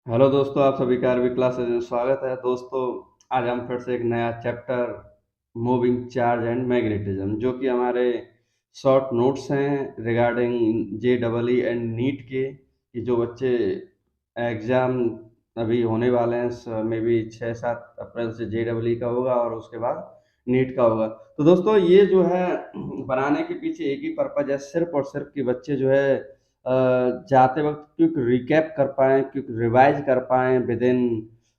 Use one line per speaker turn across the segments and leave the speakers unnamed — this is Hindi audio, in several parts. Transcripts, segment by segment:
हेलो दोस्तों, आप सभी का अरबी क्लासेज में स्वागत है। दोस्तों, आज हम फिर से एक नया chapter moving charge and magnetism, जो कि हमारे शॉर्ट नोट्स हैं regarding J double E and NEET के, कि जो बच्चे एग्ज़ाम अभी होने वाले हैं, मे बी 6-7 अप्रैल से जे डबल ई का होगा और उसके बाद नीट का होगा। तो दोस्तों, ये जो है बनाने के पीछे एक ही पर्पज़ है, सिर्फ़ और सिर्फ़ कि बच्चे जो है जाते वक़्त क्विक रिकैप कर पाएँ, क्विक रिवाइज़ कर पाएँ विदिन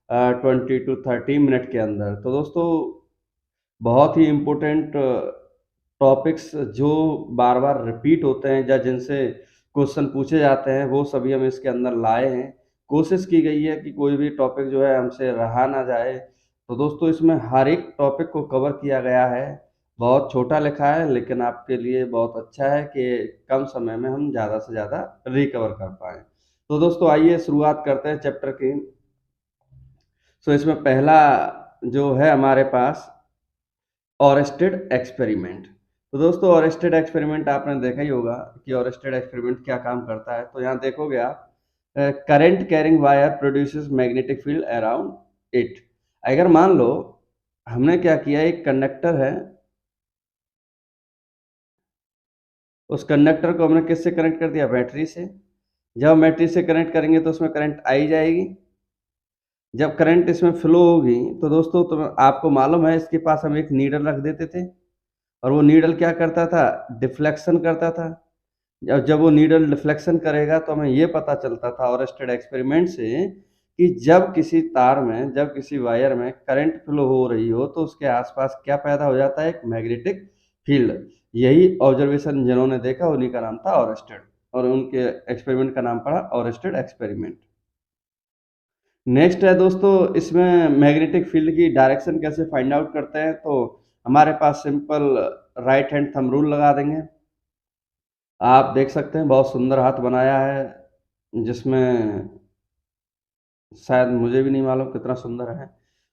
20 टू 30 मिनट के अंदर। तो दोस्तों, बहुत ही इम्पोर्टेंट टॉपिक्स जो बार-बार रिपीट होते हैं या जिनसे क्वेश्चन पूछे जाते हैं, वो सभी हम इसके अंदर लाए हैं। कोशिश की गई है कि कोई भी टॉपिक जो है हमसे रहा ना जाए। तो दोस्तों, इसमें हर एक टॉपिक को कवर किया गया है। बहुत छोटा लिखा है, लेकिन आपके लिए बहुत अच्छा है कि कम समय में हम ज़्यादा से ज़्यादा रिकवर कर पाएँ। तो दोस्तों, आइए शुरुआत करते हैं चैप्टर की। इसमें पहला जो है हमारे पास ऑरेस्टेड एक्सपेरिमेंट। तो दोस्तों, ऑरेस्टेड एक्सपेरिमेंट आपने देखा ही होगा कि ऑरेस्टेड एक्सपेरिमेंट क्या काम करता है। तो यहाँ देखोगे आप, current carrying wire produces magnetic field around it. अगर मान लो हमने क्या किया, एक कंडक्टर है, उस कंडक्टर को हमने किससे कनेक्ट कर दिया? बैटरी से। जब हम बैटरी से कनेक्ट करेंगे तो उसमें करंट आई जाएगी। जब करंट इसमें फ्लो होगी तो दोस्तों, तो आपको मालूम है इसके पास हम एक नीडल रख देते थे, और वो नीडल क्या करता था? डिफ्लेक्शन करता था। जब जब वो नीडल डिफ्लेक्शन करेगा तो हमें ये पता चलता था ऑरेस्टेड एक्सपेरिमेंट से कि जब किसी तार में, जब किसी वायर में करंट फ्लो हो रही हो तो उसके आसपास क्या पैदा हो जाता है? एक मैग्नेटिक फील्ड। यही ऑब्जर्वेशन जिन्होंने देखा उन्हीं का नाम था ऑरेस्टेड, और उनके एक्सपेरिमेंट का नाम पड़ा ऑरेस्टेड एक्सपेरिमेंट। नेक्स्ट है दोस्तों, इसमें मैग्नेटिक फील्ड की डायरेक्शन कैसे फाइंड आउट करते हैं? तो हमारे पास simple right hand thumb rule लगा देंगे। आप देख सकते हैं बहुत सुंदर हाथ बनाया है, जिसमें शायद मुझे भी नहीं मालूम कितना सुंदर है।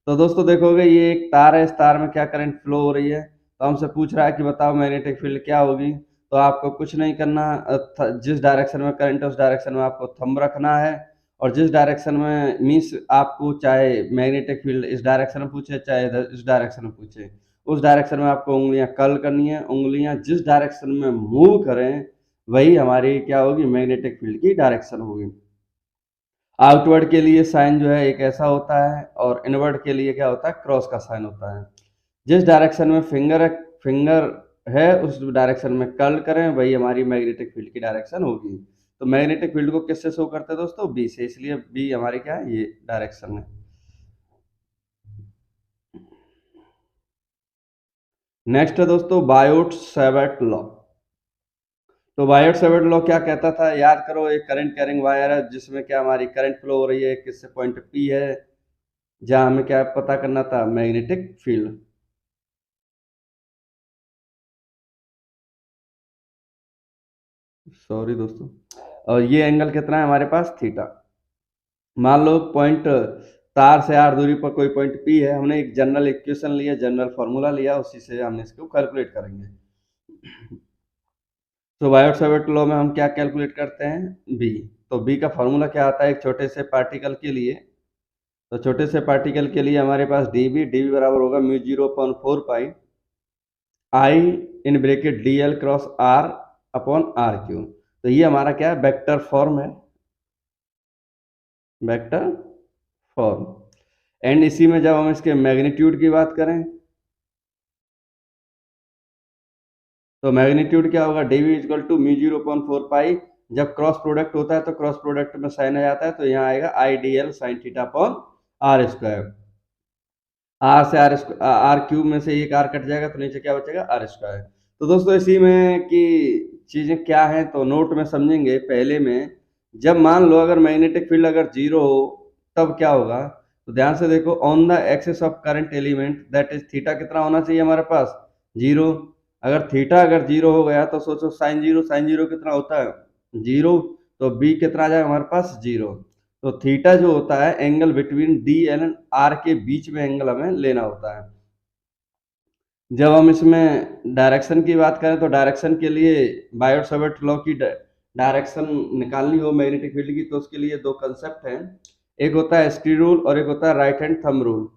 तो दोस्तों देखोगे, ये एक तार है, इस तार में क्या करंट फ्लो हो रही है। तो हमसे पूछ रहा है कि बताओ मैग्नेटिक फील्ड क्या होगी। तो आपको कुछ नहीं करना, जिस डायरेक्शन में करंट है उस डायरेक्शन में आपको थंब रखना है, और जिस डायरेक्शन में मीन्स आपको चाहे मैग्नेटिक फील्ड इस डायरेक्शन में पूछे चाहे इस डायरेक्शन में पूछे, उस डायरेक्शन में आपको उंगलियां कर्ल करनी है। उंगलियां जिस डायरेक्शन में मूव करें वही हमारी क्या होगी? मैग्नेटिक फील्ड की डायरेक्शन होगी। आउटवर्ड के लिए साइन जो है एक ऐसा होता है, और इनवर्ड के लिए क्या होता है? क्रॉस का साइन होता है। जिस डायरेक्शन में फिंगर है उस डायरेक्शन में कर्ल करें, वही हमारी मैग्नेटिक फील्ड की डायरेक्शन होगी। तो मैग्नेटिक फील्ड को किससे शो करते हैं दोस्तों? बी से, इसलिए बी हमारी क्या है? ये डायरेक्शन है। नेक्स्ट है दोस्तों बायोट सेवर्ट लॉ। तो बायोट सेवर्ट लॉ क्या कहता था? याद करो, एक करंट कैरिंग वायर है जिसमें क्या हमारी करंट फ्लो हो रही है, किससे? पॉइंट पी है, जहां हमें क्या पता करना था? Magnetic field. सॉरी दोस्तों, और ये एंगल कितना है हमारे पास? थीटा। मान लो पॉइंट, तार से आर दूरी पर कोई पॉइंट पी है, हमने एक जनरल इक्वेशन लिया, जनरल फार्मूला लिया, उसी से हमने इसको कैलकुलेट करेंगे। तो बायोट सावर्ट लॉ में हम क्या कैलकुलेट करते हैं? बी। तो बी का फार्मूला क्या आता है एक छोटे से पार्टिकल के लिए? तो छोटे से पार्टिकल के लिए हमारे पास डी बी बराबर होगा mu 0/4 pi I in bracket D L cross R upon R cube. तो ये हमारा क्या है? वेक्टर फॉर्म है, वेक्टर फॉर्म। एंड इसी में जब हम इसके मैग्नीट्यूड की बात करें तो मैग्नीट्यूड क्या होगा? D V equal to mu 0/4 pi. जब क्रॉस प्रोडक्ट होता है तो क्रॉस प्रोडक्ट में साइन आ जाता है, तो यहाँ आएगा I D L sine theta upon R square. R से आर क्यूब में से एक आर कट जाएगा तो नीचे क्या बचेगा? R square. तो दोस्तों, इसी में की चीजें क्या है तो नोट में समझेंगे। पहले में जब मान लो अगर मैग्नेटिक फील्ड अगर जीरो हो तब क्या होगा? तो ध्यान से देखो, on the axis of current element that is theta कितना होना चाहिए हमारे पास? जीरो। अगर थीटा अगर जीरो हो गया तो सोचो साइन जीरो, साइन जीरो कितना होता है? जीरो। तो बी कितना आ जाएगा हमारे पास? जीरो। तो थीटा जो होता है angle between D and R के बीच में एंगल हमें लेना होता है। जब हम इसमें डायरेक्शन की बात करें तो डायरेक्शन के लिए बायोट सावर्ट लॉ की डायरेक्शन निकालनी हो मैग्नेटिक फील्ड की, तो उसके लिए दो कंसेप्ट हैं। एक होता है स्क्रू रूल और एक होता है राइट हैंड थंब रूल।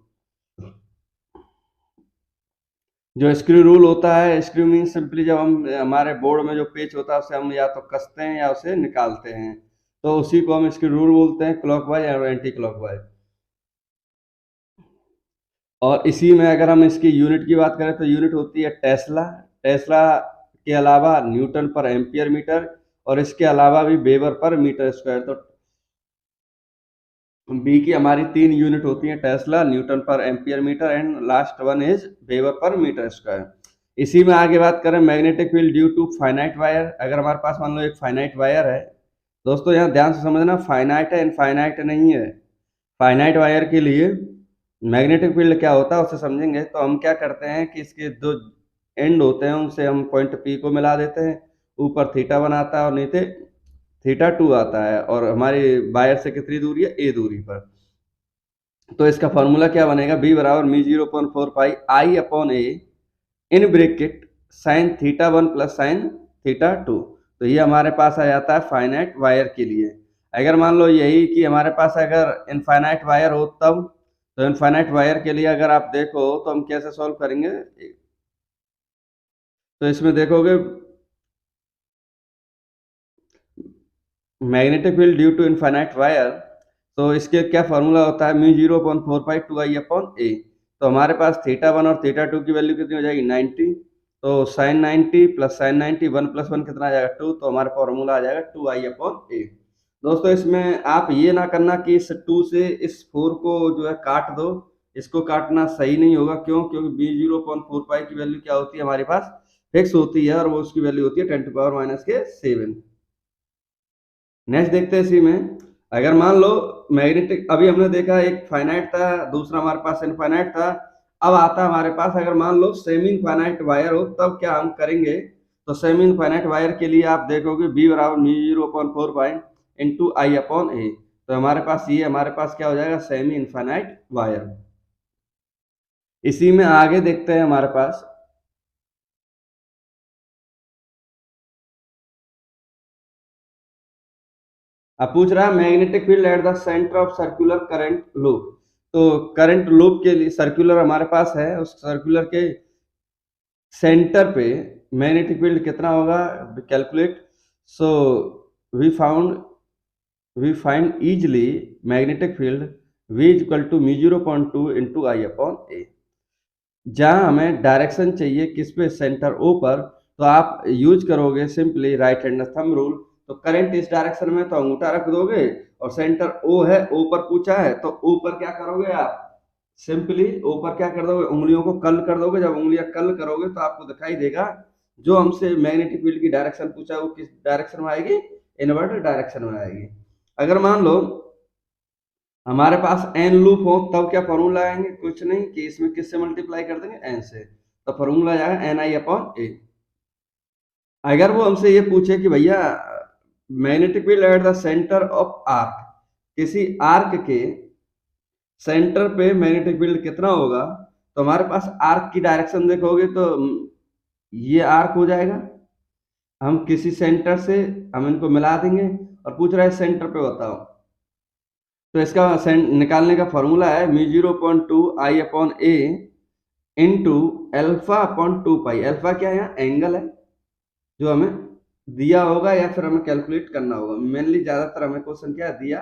जो स्क्रू रूल होता है, स्क्रू मीन सिंपली जब हम हमारे बोर्ड में जो पेच होता है उसे हम या तो कसते हैं या उसे निकालते हैं, तो उसी को हम स्क्रू रूल बोलते हैं, क्लॉकवाइज और एंटी क्लॉकवाइज। और इसी में अगर हम इसकी यूनिट की बात करें तो यूनिट होती है टेस्ला। टेस्ला के अलावा न्यूटन पर एम्पियर मीटर, और इसके अलावा भी वेबर पर मीटर स्क्वायर। तो बी की हमारी 3 यूनिट होती हैं, tesla, newton per ampere metre and last one is weber per metre square. इसी में आगे बात करें magnetic field due to finite wire. अगर हमारे पास मान लो एक फाइनाइट वायर है, दोस्तों यहाँ ध्यान से समझना, फाइनाइट है, इनफाइनाइट नहीं है। फाइनाइट वायर के लिए मैग्नेटिक फील्ड क्या होता है उसे समझेंगे। तो हम क्या करते हैं कि इसके दो एंड होते हैं उनसे हम पॉइंट पी को मिला देते हैं, ऊपर थीटा बनाता है और नीचे थीटा 2 आता है, और हमारी वायर से कितनी दूरी है, ए दूरी पर। तो इसका फॉर्मूला क्या बनेगा, बी बराबर mu 0.4 pi I upon A in bracket sine theta 1 plus sine theta 2। तो ये हमारे पास आ जाता है फाइनाइट वायर के लिए। अगर मान लो यही कि हमारे पास अगर इनफाइनाइट वायर हो तब, तो इनफाइनाइट वायर के लिए अगर आप देखो तो हम कैसे सॉल्व करेंगे। तो इसमें देखोगे magnetic field due to infinite wire, तो इसके क्या फॉर्मूला होता है, म्यू 0.4 पाई 2 आई अपॉन ए। तो हमारे पास थीटा 1 और थीटा 2 की वैल्यू कितनी हो जाएगी, 90। तो साइन 90 प्लस साइन 90, 1 प्लस 1 कितना आ जाएगा, 2। तो हमारा फॉर्मूला आ जाएगा 2 आई अपॉन ए। दोस्तों इसमें आप ये ना करना कि इस 2 से इस 4 को जो है काट दो, इसको काटना सही नहीं होगा। क्यों, क्योंकि बी 0.4 पाई की वैल्यू क्या होती है हमारे पास, फिक्स होती है, और वो उसकी वैल्यू होती है 10⁻⁻7। नेक्स्ट देखते हैं इसी में। अगर मान लो मैग्नेटिक, अभी हमने देखा एक फाइनाइट था, दूसरा हमारे पास इनफाइनाइट था। अब आता है हमारे पास अगर मान लो सेमी इनफाइनाइट वायर हो, तब क्या हम करेंगे। तो सेमी इनफाइनाइट वायर के लिए आप देखोगे बी बराबर mu 0.4 pi into I upon ए। तो हमारे पास ये हमारे पास क्या हो जाएगा, सेमी इनफाइनाइट वायर। इसी में आगे देखते हैं हमारे पास, अब पूछ रहा है magnetic field at the centre of circular current loop. तो करंट लूप के लिए सर्कुलर हमारे पास है, उस सर्कुलर के सेंटर पे मैग्नेटिक फील्ड कितना होगा, calculate. So we find easily magnetic field V equal to mu 0.2 into I upon A. जहां हमें डायरेक्शन चाहिए किस पे, सेंटर ओ पर, तो आप यूज करोगे simply write hand thumb rule. तो करंट इस डायरेक्शन में तो अंगूठा रख दोगे, और सेंटर ओ है, ओ पर पूछा है तो ओ पर क्या करोगे आप, सिंपली ओ पर क्या कर दोगे, उंगलियों को कर्ल कर दोगे। जब उंगलियां कर्ल करोगे तो आपको दिखाई देगा जो हमसे मैग्नेटिक फील्ड की डायरेक्शन पूछा है वो किस डायरेक्शन में आएगी, इनवर्टेड डायरेक्शन में आएगी। अगर मान लो हमारे पास एन लूप हो तब क्या फॉर्मूला आएंगे, कुछ नहीं कि इसमें किससे मल्टीप्लाई कर देंगे, एन से। तो फॉर्मूला आएगा एन आई अपॉन ए। अगर वो हमसे ये पूछे कि भैया magnetic field at the centre of arc, किसी आर्क के सेंटर पे मैग्नेटिक फील्ड कितना होगा, तो हमारे पास आर्क की डायरेक्शन देखोगे तो ये आर्क हो जाएगा। हम किसी सेंटर से हम इनको मिला देंगे, और पूछ रहा है सेंटर पे बताओ। तो इसका निकालने का फॉर्मूला है म्यू 0.2 आई अपॉन ए इंटू एल्फा अपॉन 2 पाई। एल्फा क्या है, यहाँ एंगल है जो हमें दिया होगा या फिर हमें कैलकुलेट करना होगा। मेनली ज्यादातर हमें क्वेश्चन क्या दिया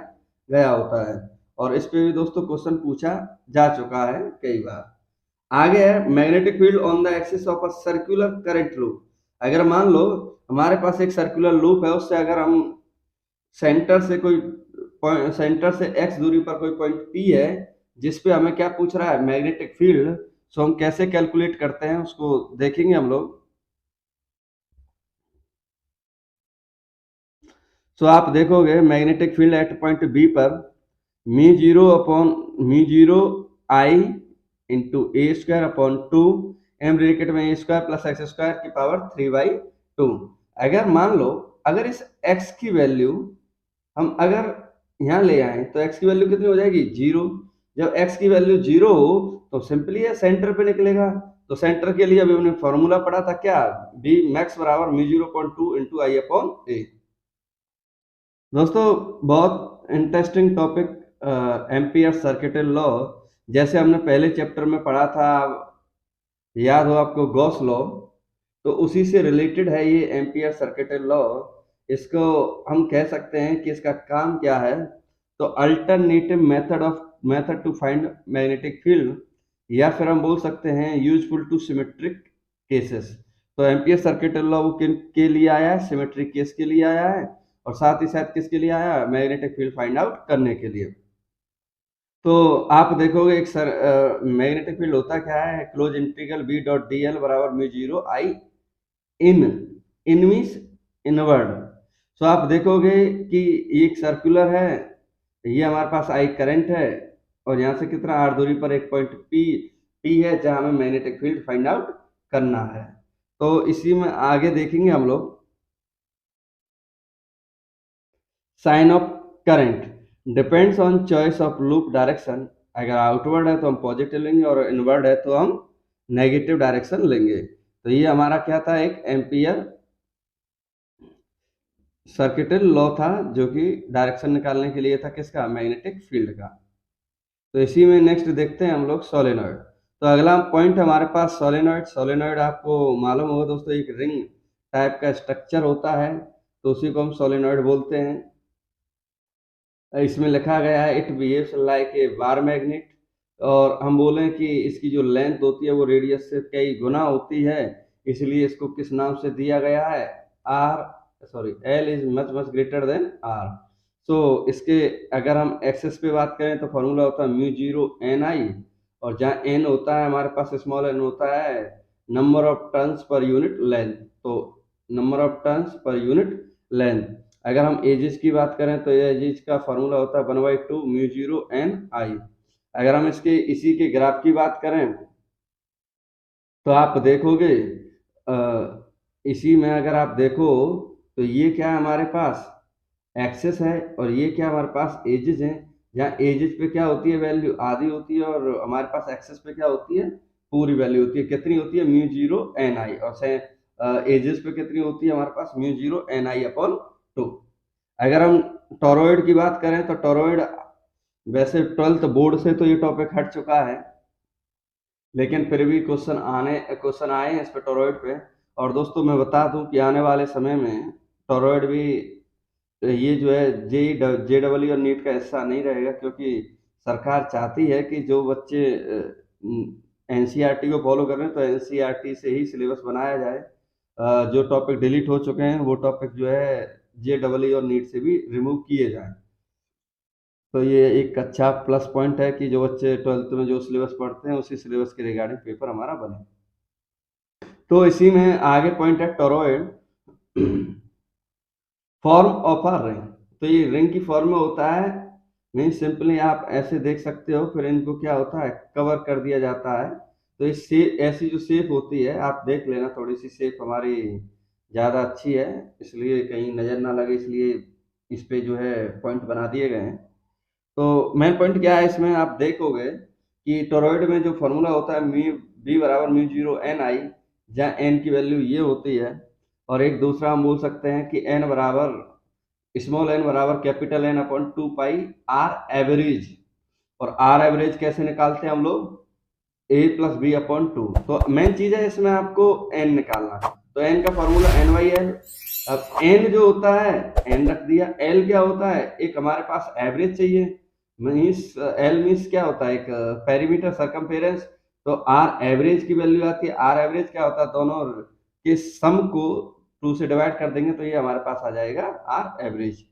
गया होता है, और इस पे भी दोस्तों क्वेश्चन पूछा जा चुका है कई बार। आगे है magnetic field on the axis of a circular current loop. अगर मान लो हमारे पास एक सर्कुलर लूप है, उससे अगर हम सेंटर से कोई सेंटर से एक्स दूरी पर कोई पॉइंट पी है, जिसपे हमें क्या पूछ रहा है, मैग्नेटिक फील्ड। सो हम कैसे कैलकुलेट करते हैं उसको देखेंगे हम लोग। सो आप देखोगे magnetic field at point B पर mu 0 I into A square upon 2 M bracket में A square plus X square की पावर 3/2। अगर मान लो अगर इस x की वैल्यू हम अगर यहाँ ले आए तो x की वैल्यू कितनी हो जाएगी, 0। जब x की वैल्यू 0 हो तो सिंपली ये सेंटर पे निकलेगा। तो सेंटर के लिए अभी हमने फॉर्मूला पढ़ा था क्या, बी मैक्स बराबर म्यू 0.2 इंटू आई अपॉन ए। दोस्तों बहुत interesting topic ampere circuital law, जैसे हमने पहले चैप्टर में पढ़ा था, याद हो आपको, गॉस लॉ, तो उसी से रिलेटेड है ये एम्पियर सर्किटल लॉ। इसको हम कह सकते हैं कि इसका काम क्या है, तो alternative method to find magnetic field, या फिर हम बोल सकते हैं यूजफुल टू सिमेट्रिक केसेस। तो एम्पियर सर्किटल लॉ वो किन के लिए आया है? सिमेट्रिक केस के लिए आया है, और साथ ही साथ किसके लिए आया है? मैग्नेटिक फील्ड फाइंड आउट करने के लिए। तो आप देखोगे एक मैग्नेटिक फील्ड होता क्या है? Close integral B dot D L बराबर mu zero I in, in means inward. तो आप देखोगे कि एक सर्कुलर है, ये हमारे पास आई करंट है, और यहाँ से कितना आर दूरी पर एक पॉइंट पी पी है जहां हमें मैग्नेटिक फील्ड फाइंड आउट करना है। तो इसी में आगे देखेंगे हम लोग sine of current depends on choice of loop direction. अगर आउटवर्ड है तो हम पॉजिटिव लेंगे, और इनवर्ड है तो हम नेगेटिव डायरेक्शन लेंगे। तो ये हमारा क्या था? एक एम्पियर सर्किटल लॉ था, जो कि डायरेक्शन निकालने के लिए था किसका? मैग्नेटिक फील्ड का। तो इसी में नेक्स्ट देखते हैं हम लोग सोलेनॉइड। तो अगला पॉइंट हमारे पास सोलेनॉइड। सोलेनॉइड आपको मालूम होगा दोस्तों, एक रिंग टाइप का स्ट्रक्चर होता है, तो उसी को हम सोलेनॉइड बोलते हैं। इसमें लिखा गया है it behaves like a bar magnet, और हम बोलें कि इसकी जो लेंथ होती है वो रेडियस से कई गुना होती है, इसलिए इसको किस नाम से दिया गया है? R, sorry, L is much much greater than R. So इसके अगर हम एक्सेस पे बात करें तो फॉर्मूला होता है म्यू जीरो एन आई, और जहाँ एन होता है हमारे पास स्मॉल एन होता है number of turns per unit length. तो number of turns per unit length. अगर हम एजेस की बात करें तो ये एजेस का फॉर्मूला होता है 1/2 म्यू जीरो एन आई। अगर हम इसके इसी के ग्राफ की बात करें तो आप देखोगे इसी में अगर आप देखो तो ये क्या है हमारे पास? एक्सेस है, और ये क्या हमारे पास? एजेस है। जहाँ एजेस पे क्या होती है? वैल्यू आधी होती है, और हमारे पास एक्सेस पे क्या होती है? पूरी वैल्यू होती है। कितनी होती है? म्यू जीरो एन आई। और से एजेस पे कितनी होती है हमारे पास? म्यू जीरो एन आई अपॉन 2। अगर हम टोरॉइड की बात करें तो टोरॉइड, वैसे 12th बोर्ड से तो ये टॉपिक हट चुका है, लेकिन फिर भी क्वेश्चन आए हैं इस पे, टोरॉइड पे। और दोस्तों मैं बता दूं कि आने वाले समय में टोरॉइड भी, ये जो है जे डबल और नीट का हिस्सा नहीं रहेगा, क्योंकि सरकार चाहती है कि जो बच्चे एनसीईआरटी को फॉलो कर रहे हैं तो एनसीईआरटी से ही सिलेबस बनाया जाए। जो टॉपिक डिलीट हो चुके हैं वो टॉपिक जो है जे डबल और नीट से भी रिमूव किए जाएं। तो ये एक अच्छा प्लस पॉइंट है कि जो बच्चे 12th में जो सिलेबस पढ़ते हैं उसी सिलेबस के रिगार्डिंग पेपर हमारा बने। तो इसी में आगे पॉइंट है toroid form of a ring. तो ये रिंग की फॉर्म में होता है, नहीं सिंपली आप ऐसे देख सकते हो, फिर इनको क्या होता है? कवर कर दिया जाता है। तो इस ऐसी जो शेप होती है आप देख लेना, थोड़ी सी शेप हमारी ज़्यादा अच्छी है, इसलिए कहीं नज़र ना लगे, इसलिए इस पे जो है पॉइंट बना दिए गए हैं। तो मेन पॉइंट क्या है इसमें? आप देखोगे कि टोरॉइड में जो फॉर्मूला होता है म्यू बी बराबर म्यू जीरो एन आई, जहाँ एन की वैल्यू ये होती है, और एक दूसरा हम बोल सकते हैं कि एन बराबर, स्मॉल एन बराबर capital N upon 2 pi R average. और आर एवरेज कैसे निकालते हैं हम लोग? A plus B upon 2। तो मेन चीज है इसमें आपको एन निकालना। तो एन का फॉर्मूला एन बाई एल। अब एन जो होता है एन रख दिया, एल क्या होता है? एक हमारे पास एवरेज चाहिए, मीन्स एल मीन्स क्या होता है? एक पेरीमीटर सरकमफेरेंस। तो आर एवरेज की वैल्यू आती है, आर एवरेज क्या होता है? दोनों के सम को 2 से डिवाइड कर देंगे तो ये हमारे पास आ जाएगा आर एवरेज।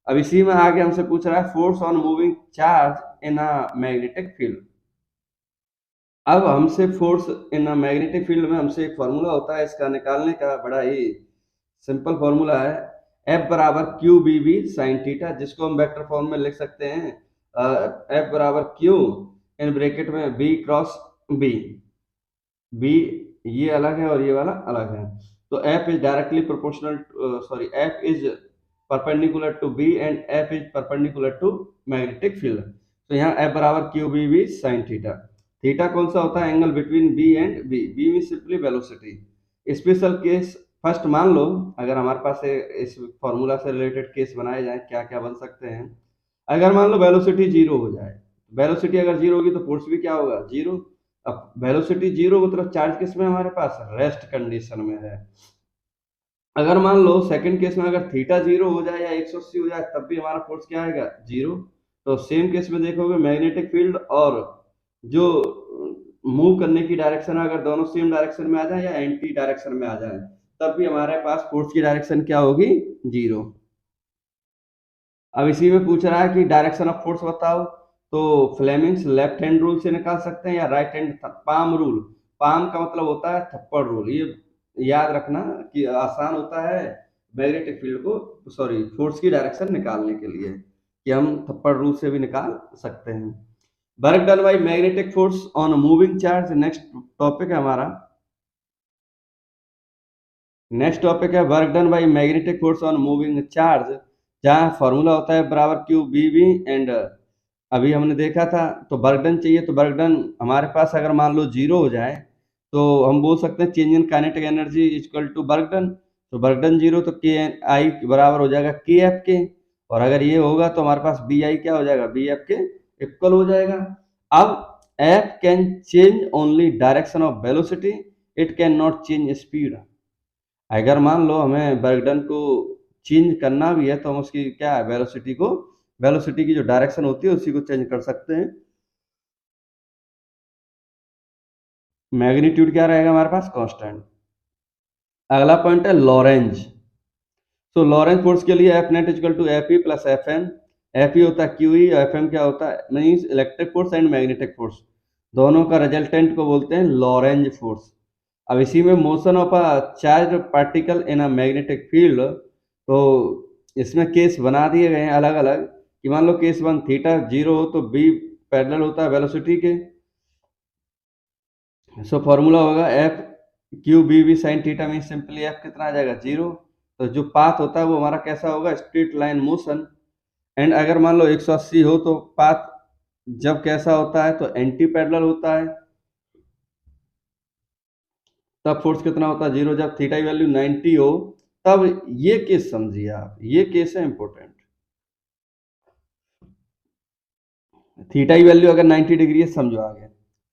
अब इसी में आगे हमसे पूछ रहा है force on moving charge in a magnetic field. अब हमसे force in a magnetic field में हमसे एक फॉर्मूला होता है इसका निकालने का, बड़ा ही सिंपल फॉर्मूला है, F बराबर Q B B sine theta, जिसको हम वेक्टर फॉर्म में लिख सकते हैं F बराबर क्यू इन ब्रैकेट में बी क्रॉस बी। बी ये अलग है और ये वाला अलग है। तो F is directly proportional, sorry, F is perpendicular to B and F is perpendicular to magnetic field. तो यहाँ F बराबर Q B B sine theta. Theta कौन सा होता है? Angle between B and B. B में simply velocity. Special case first मान लो, अगर हमारे पास इस फॉर्मूला से रिलेटेड केस बनाए जाए क्या क्या बन सकते हैं। अगर मान लो वेलोसिटी जीरो हो जाए, वेलोसिटी अगर जीरो होगी तो फोर्स भी क्या होगा, जीरो। अब वेलोसिटी जीरो मतलब चार्ज किस में हमारे पास, रेस्ट कंडीशन में है। अगर मान लो सेकंड केस में अगर थीटा जीरो हो जाए या 180 हो जाए तब भी हमारा फोर्स क्या आएगा, जीरो। तो सेम केस में देखोगे मैग्नेटिक फील्ड और जो मूव करने की डायरेक्शन है अगर दोनों सेम डायरेक्शन में आ जाए या एंटी डायरेक्शन में आ जाए तब भी हमारे पास फोर्स की डायरेक्शन क्या होगी, जीरो। अब इसी में पूछ रहा है कि डायरेक्शन ऑफ फोर्स बताओ, तो फ्लेमिंग्स लेफ्ट हैंड रूल से निकाल सकते हैं या right hand palm rule. Palm का मतलब होता है थप्पड़ रूल, ये याद रखना कि आसान होता है मैग्नेटिक फील्ड को, सॉरी फोर्स की डायरेक्शन निकालने के लिए, कि हम थप्पड़ रूल से भी निकाल सकते हैं। Work done by magnetic force on moving charge, next topic है हमारा। नेक्स्ट टॉपिक है work done by magnetic force on moving charge, जहाँ फॉर्मूला होता है बराबर क्यू बी वी एंड अभी हमने देखा था। तो वर्क डन चाहिए, तो वर्क डन हमारे पास अगर मान लो जीरो हो जाए तो हम बोल सकते हैं change in kinetic energy equal to work done. तो वर्क डन जीरो तो के आई बराबर हो जाएगा के एफ के, और अगर ये होगा तो हमारे पास बी आई क्या हो जाएगा, बी एफ के इक्वल हो जाएगा। अब F can change only direction of velocity, it can not change speed. अगर मान लो हमें वर्क डन को चेंज करना भी है तो हम उसकी क्या है, वेलोसिटी को, वेलोसिटी की जो डायरेक्शन होती है उसी को चेंज कर सकते हैं। मैग्नीट्यूड क्या रहेगा हमारे पास, कांस्टेंट। अगला पॉइंट है लॉरेंज। तो लॉरेंज फोर्स के लिए F net equal to F E plus F M. F E होता है क्यू ई, एफ एम क्या होता है, means electric force and magnetic force, दोनों का रिजल्टेंट को बोलते हैं लॉरेंज फोर्स। अब इसी में motion of a charge particle in a magnetic field, तो इसमें केस बना दिए गए हैं अलग अलग, कि मान लो केस वन थीटा जीरो हो तो बी पैरेलल होता है वेलोसिटी के, सो फॉर्मूला होगा F Q B V sine theta, mean simply F कितना आ जाएगा, जीरो। तो जो पाथ होता है वो हमारा कैसा होगा, स्ट्रेट लाइन मोशन। एंड अगर मान लो 180 हो तो पाथ जब कैसा होता है तो एंटी पैरेलल होता है, तब फोर्स कितना होता है, जीरो। जब थीटा की वैल्यू 90 हो तब ये केस समझिए आप, ये केस है इंपॉर्टेंट। थीटा की वैल्यू अगर 90 डिग्री है समझो आगे।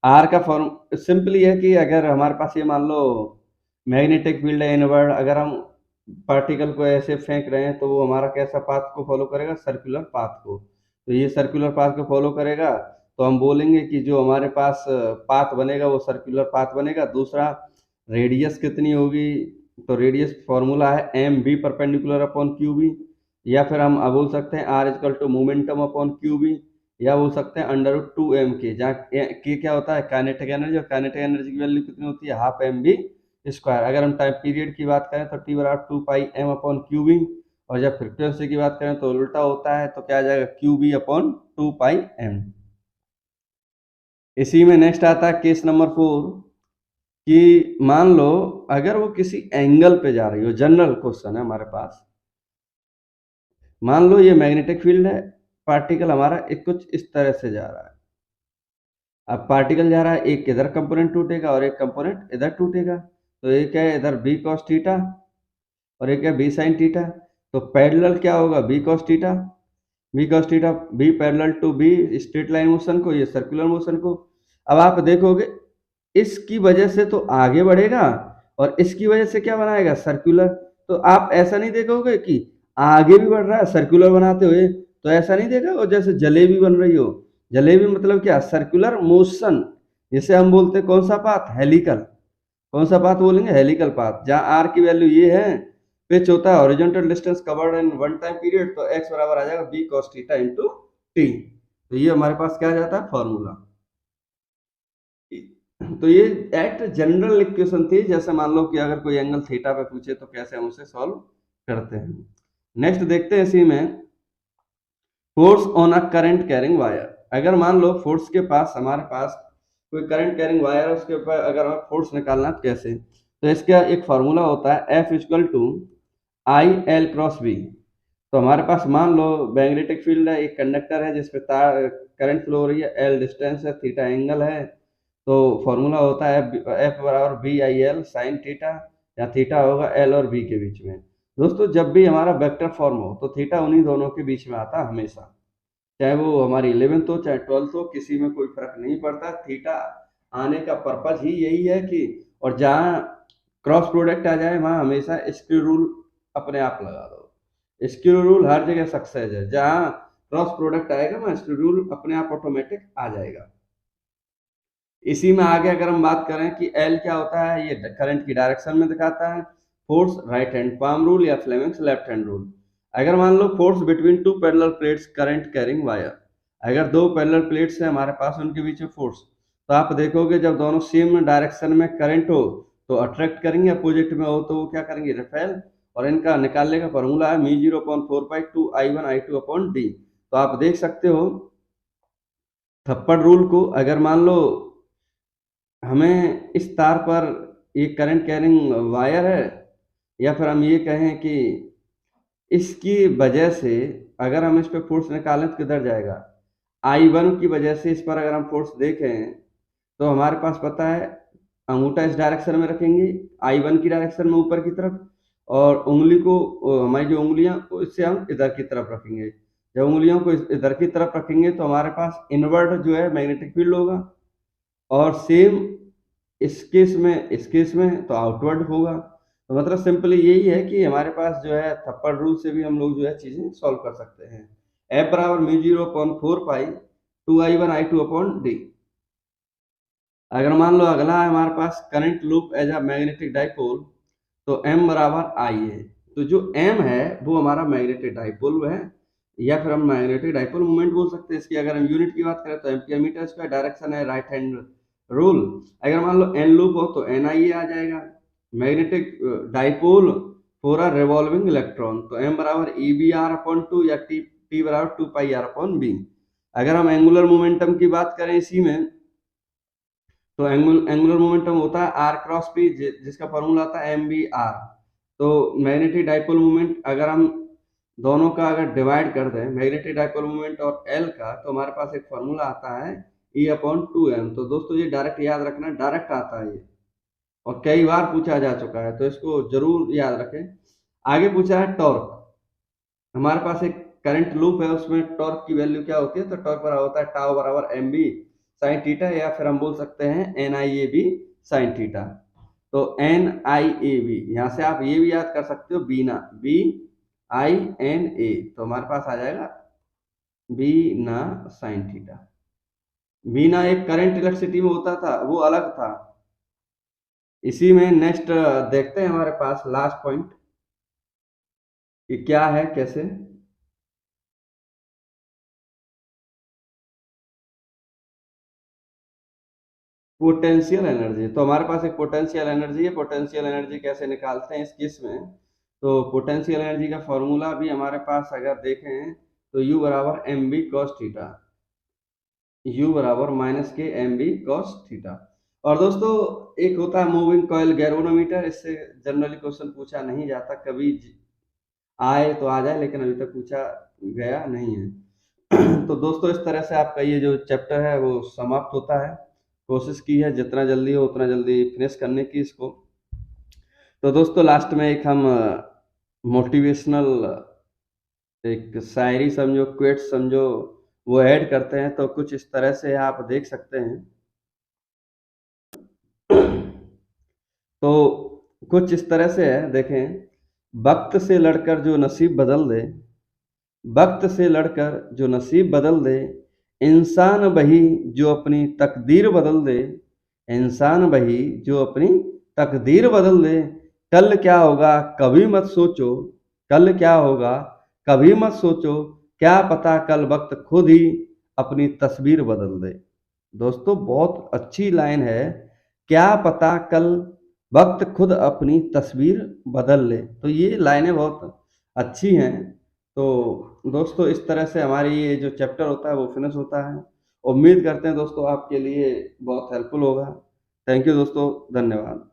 आर का फॉर्म सिंपली है कि अगर हमारे पास ये मान लो मैग्नेटिक फील्ड है इनवर्ड, अगर हम पार्टिकल को ऐसे फेंक रहे हैं तो वो हमारा कैसा पाथ को फॉलो करेगा, सर्कुलर पाथ को। तो ये सर्कुलर पाथ को फॉलो करेगा, तो हम बोलेंगे कि जो हमारे पास पाथ बनेगा वो सर्कुलर पाथ बनेगा। दूसरा रेडियस कितनी होगी, तो रेडियस फॉर्मूला है M B perpendicular upon Q B, या फिर हम बोल सकते हैं R equal to momentum upon Q B, या बोल सकते हैं अंडर रूट टू एम के, जहाँ के क्या होता है काइनेटिक एनर्जी, और काइनेटिक एनर्जी की वैल्यू कितनी होती है, हाफ एम बी स्क्वायर। अगर हम टाइम पीरियड की बात करें तो टी बराबर two pi M upon Q B, और जब फ्रिक्वेंसी की बात करें तो उल्टा होता है, तो क्या आ जाएगा Q B upon two pi M. इसी में नेक्स्ट आता है केस नंबर 4, कि मान लो अगर वो किसी एंगल पे जा रही हो, जनरल क्वेश्चन है हमारे पास। मान लो ये मैग्नेटिक फील्ड है, पार्टिकल हमारा एक कुछ इस तरह से जा रहा है। अब पार्टिकल जा रहा है, एक इधर कंपोनेंट टूटेगा और एक कंपोनेंट इधर टूटेगा, तो एक है इधर बी कॉस थीटा और एक है बी साइन थीटा। तो पैरेलल क्या होगा, B cos theta, B cos theta B parallel to B straight line motion को, ये सर्कुलर मोशन को। अब आप देखोगे इसकी वजह से तो आगे बढ़ेगा और इसकी वजह से क्या बनाएगा, सर्कुलर। तो आप ऐसा नहीं देखोगे कि आगे भी बढ़ रहा है सर्कुलर बनाते हुए, तो ऐसा नहीं देखा और जैसे जलेबी बन रही हो। जलेबी मतलब क्या, सर्कुलर मोशन, जिसे हम बोलते हैं कौन सा पाथ, हेलिकल। कौन सा पाथ बोलेंगे, हेलिकल पाथ। जहाँ आर की वैल्यू ये है, पिच होता है horizontal distance covered in one time period, तो एक्स बराबर आ जाएगा B cos theta into T. तो ये हमारे पास क्या आ जाता है, फॉर्मूला। तो ये एक्ट जनरल इक्वेशन थी, जैसे मान लो कि अगर कोई एंगल थीटा पे पूछे तो कैसे हम उसे सॉल्व करते हैं। नेक्स्ट देखते हैं इसी में, force on a current carrying wire. अगर मान लो फोर्स के पास, हमारे पास कोई करंट कैरिंग वायर है, उसके ऊपर अगर हमें फोर्स निकालना है तो कैसे, तो इसका एक फार्मूला होता है F equal to I L cross B. तो हमारे पास मान लो मैग्नेटिक फील्ड है, एक कंडक्टर है जिसपे तार करंट फ्लो हो रही है, एल डिस्टेंस है, थीटा एंगल है। तो फॉर्मूला होता है एफ बराबर B I L sine theta, या थीटा होगा एल और बी के बीच में। दोस्तों जब भी हमारा वेक्टर फॉर्म हो तो थीटा उन्हीं दोनों के बीच में आता है हमेशा। चाहे वो हमारी 11th हो चाहे 12th हो, किसी में कोई फर्क नहीं पड़ता। थीटा आने का पर्पज ही यही है कि, और जहाँ क्रॉस प्रोडक्ट आ जाए वहाँ हमेशा स्क्वायर रूल अपने आप लगा दो। स्क्वायर रूल हर जगह सक्सेस है, जहाँ क्रॉस प्रोडक्ट आएगा वहाँ स्क्वायर रूल अपने आप ऑटोमेटिक आ जाएगा। इसी में आगे अगर हम बात करें कि एल क्या होता है, ये करंट की डायरेक्शन में दिखाता है। Force right hand palm rule या फ्लेमिंग्स लेफ्ट हैंड रूल। अगर मान लो force between two parallel plates current carrying wire, अगर दो पैरेलल प्लेट्स हैं हमारे पास, उनके बीच में फोर्स, तो आप देखोगे जब दोनों सेम डायरेक्शन में करंट हो तो अट्रैक्ट करेंगे, अपोजिट में हो तो वो क्या करेंगे, रिपेल। और इनका निकालने का फॉर्मूला है म्यू 0.4π2I1I2/d। तो आप देख सकते हो थप्पड़ रूल को, अगर मान लो हमें इस तार पर एक करंट कैरिंग वायर है, या फिर हम ये कहें कि इसकी वजह से अगर हम इस पे फोर्स निकालें तो किधर जाएगा, I1 की वजह से इस पर अगर हम फोर्स देखें तो हमारे पास पता है अंगूठा इस डायरेक्शन में रखेंगे I1 की डायरेक्शन में ऊपर की तरफ, और उंगली को हमारी जो उंगलियां इससे हम इधर की तरफ रखेंगे। जब उंगलियों को इधर की तरफ रखेंगे तो हमारे पास इनवर्ड जो है मैग्नेटिक फील्ड होगा, और सेम इस केस में तो आउटवर्ड होगा। तो मतलब सिंपली यही है कि हमारे पास जो है थप्पड़ रूल से भी हम लोग जो है चीजें सॉल्व कर सकते हैं। F बराबर म्यू 0.4π2I1I2/d। अगर मान लो अगला है हमारे पास current loop as a magnetic dipole, तो M बराबर I है। तो जो M है वो हमारा मैग्नेटिक डाइपोल है, या फिर हम मैग्नेटिक डाइपोल मोमेंट बोल सकते हैं। इसकी अगर हम यूनिट की बात करें तो एम्पियर मीटर स्क्वायर, डायरेक्शन है राइट हैंड रूल। अगर मान लो N लूप हो तो NI आ जाएगा। Magnetic dipole for a revolving electron, तो M बराबर EBR/2 या T बराबर 2πr/b। अगर हम एंगुलर मोमेंटम की बात करें इसी में, तो एंगुलर मोमेंटम होता है R क्रॉस P, जिसका फॉर्मूला आता है MBR। तो मैग्नेटिक डाइपोल मोमेंट अगर हम दोनों का अगर डिवाइड कर दें, मैग्नेटिक डाइपोल मोमेंट और L का, तो हमारे पास एक फॉर्मूला आता है E/2m। तो दोस्तों ये डायरेक्ट याद रखना, डायरेक्ट आता है ये, और कई बार पूछा जा चुका है, तो इसको जरूर याद रखें। आगे पूछा है टॉर्क। हमारे पास एक करंट लूप है, उसमें टॉर्क की वैल्यू क्या होती है, तो टॉर्क बराबर होता है टाउ बराबर mb साइन थीटा, या फिर हम बोल सकते हैं NIAB साइन थीटा। तो NIAB, यहाँ से आप ये भी याद कर सकते हो बीना, BINA, तो हमारे पास आ जाएगा बीना साइन थीटा। बीना एक करंट इलेक्ट्रिसिटी में होता था, वो अलग था। इसी में नेक्स्ट देखते हैं हमारे पास लास्ट पॉइंट कि क्या है कैसे। पोटेंशियल एनर्जी, तो हमारे पास एक पोटेंशियल एनर्जी है। पोटेंशियल एनर्जी कैसे निकालते हैं इस केस में, तो पोटेंशियल एनर्जी का फॉर्मूला भी हमारे पास अगर देखें तो U बराबर mb cos थीटा, U बराबर -k mb cos थीटा। और दोस्तों एक होता है मूविंग कॉइल गैल्वेनोमीटर, इससे जनरली क्वेश्चन पूछा नहीं जाता, कभी आए तो आ जाए, लेकिन अभी तक पूछा गया नहीं है। तो दोस्तों इस तरह से आपका ये जो चैप्टर है वो समाप्त होता है। कोशिश की है जितना जल्दी हो उतना जल्दी फिनिश करने की इसको। तो दोस्तों लास्ट में एक हम मोटिवेशनल एक शायरी समझो, क्वेट समझो, वो ऐड करते हैं। तो कुछ इस तरह से आप देख सकते हैं। तो कुछ इस तरह से है, देखें, वक्त से लड़कर जो नसीब बदल दे, वक्त से लड़कर जो नसीब बदल दे, इंसान वही जो अपनी तकदीर बदल दे, इंसान वही जो अपनी तकदीर बदल दे। कल क्या होगा कभी मत सोचो, कल क्या होगा कभी मत सोचो, क्या पता कल वक्त खुद ही अपनी तस्वीर बदल दे। दोस्तों बहुत अच्छी लाइन है, क्या पता कल वक्त खुद अपनी तस्वीर बदल ले। तो ये लाइनें बहुत अच्छी हैं। तो दोस्तों इस तरह से हमारी ये जो चैप्टर होता है वो फिनिश होता है। उम्मीद करते हैं दोस्तों आपके लिए बहुत हेल्पफुल होगा। थैंक यू दोस्तों, धन्यवाद।